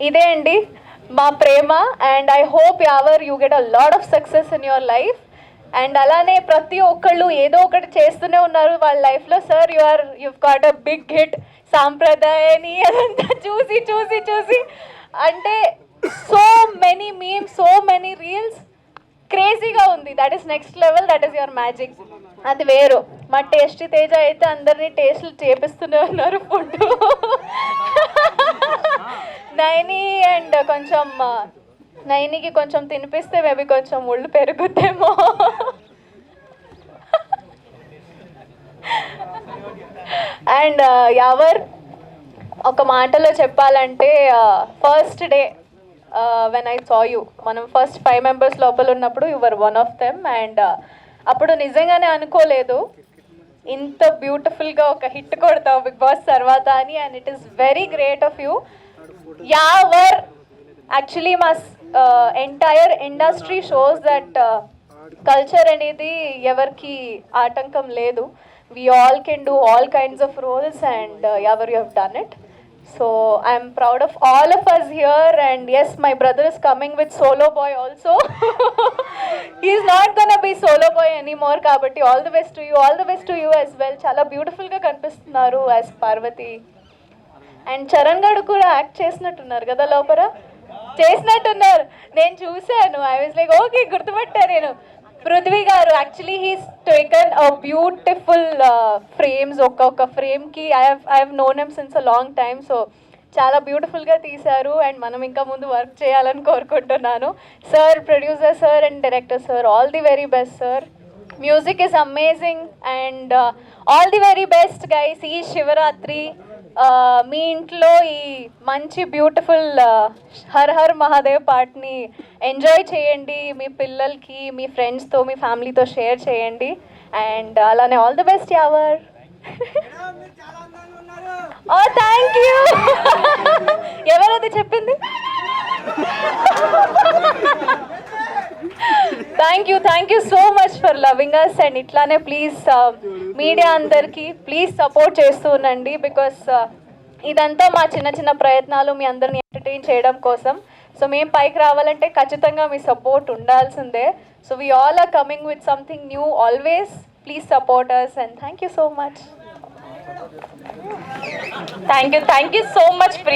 ఇదే అండి మా ప్రేమ. And I hope your you get a lot of success in your life. And అలానే ప్రతి ఒక్కళ్ళు ఏదో ఒకటి చేస్తూనే ఉన్నారు వాళ్ళ లైఫ్లో. Sir you've got a big hit సాంప్రదాయని అదంతా చూసి చూసి చూసి అంటే so many memes, so many reels, క్రేజీగా ఉంది. That is next level, that is your magic. అది వేరు. మా టేస్టీ తేజ అయితే అందరినీ టేస్ట్లు చేపిస్తూనే ఉన్నారు ఫుడ్. నైని అండ్ కొంచెం నైనికి కొంచెం తినిపిస్తే మేబీ కొంచెం ఒళ్ళు పెరుగుద్దేమో. అండ్ ఎవర్ ఒక మాటలో చెప్పాలంటే first day when I saw you, మనం ఫస్ట్ 5 members లోపల ఉన్నప్పుడు your one of them. And అప్పుడు నిజంగానే అనుకోలేదు ఇంత బ్యూటిఫుల్గా ఒక హిట్ కొడతావు బిగ్ బాస్ తర్వాత అని. And it is very great of you. Your actually మా entire industry shows that culture అనేది ఎవరికి ఆటంకం లేదు. We all can do all kinds of roles and ever you have done it. So I'm proud of all of us here. And yes, my brother is coming with Solo Boy also. He's not gonna be Solo Boy anymore kabatti all the best to you, all the best to you as well. Chala beautiful ga kanipistunaru as Parvati. And Charan garu కూడా act చేసినట్టున్నారు కదా లోపల, చేసినట్టున్నారు. నేను చూశాను. I was like okay, గుర్తుపట్టా నేను. Prithvi garu actually he's taken a beautiful frames. ఒక్కొక్క ఫ్రేమ్కి I have known him since a long time. So చాలా బ్యూటిఫుల్గా తీశారు. అండ్ మనం ఇంకా ముందు వర్క్ చేయాలని కోరుకుంటున్నాను. Sir, producer sir and director sir, all the very best sir. Music is amazing and all the very best guys. ఈ శివరాత్రి మీ ఇంట్లో ఈ మంచి బ్యూటిఫుల్ హర్ హర్ మహాదేవ్ పాటని ఎంజాయ్ చేయండి. మీ పిల్లలకి, మీ ఫ్రెండ్స్తో, మీ ఫ్యామిలీతో షేర్ చేయండి. అండ్ అలానే all the best Yawar. Oh thank you. ఎవరది చెప్పింది? Thank you so much for loving us. And ఇట్లానే ప్లీజ్ మీడియా అందరికీ ప్లీజ్ సపోర్ట్ చేస్తూ ఉండండి. బికాస్ ఇదంతా మా చిన్న చిన్న ప్రయత్నాలు మీ అందరిని ఎంటర్టైన్ చేయడం కోసం. సో మేము పైకి రావాలంటే ఖచ్చితంగా మీ సపోర్ట్ ఉండాల్సిందే. So we all are coming with something new always. Please support us and thank you so much. Thank you so much.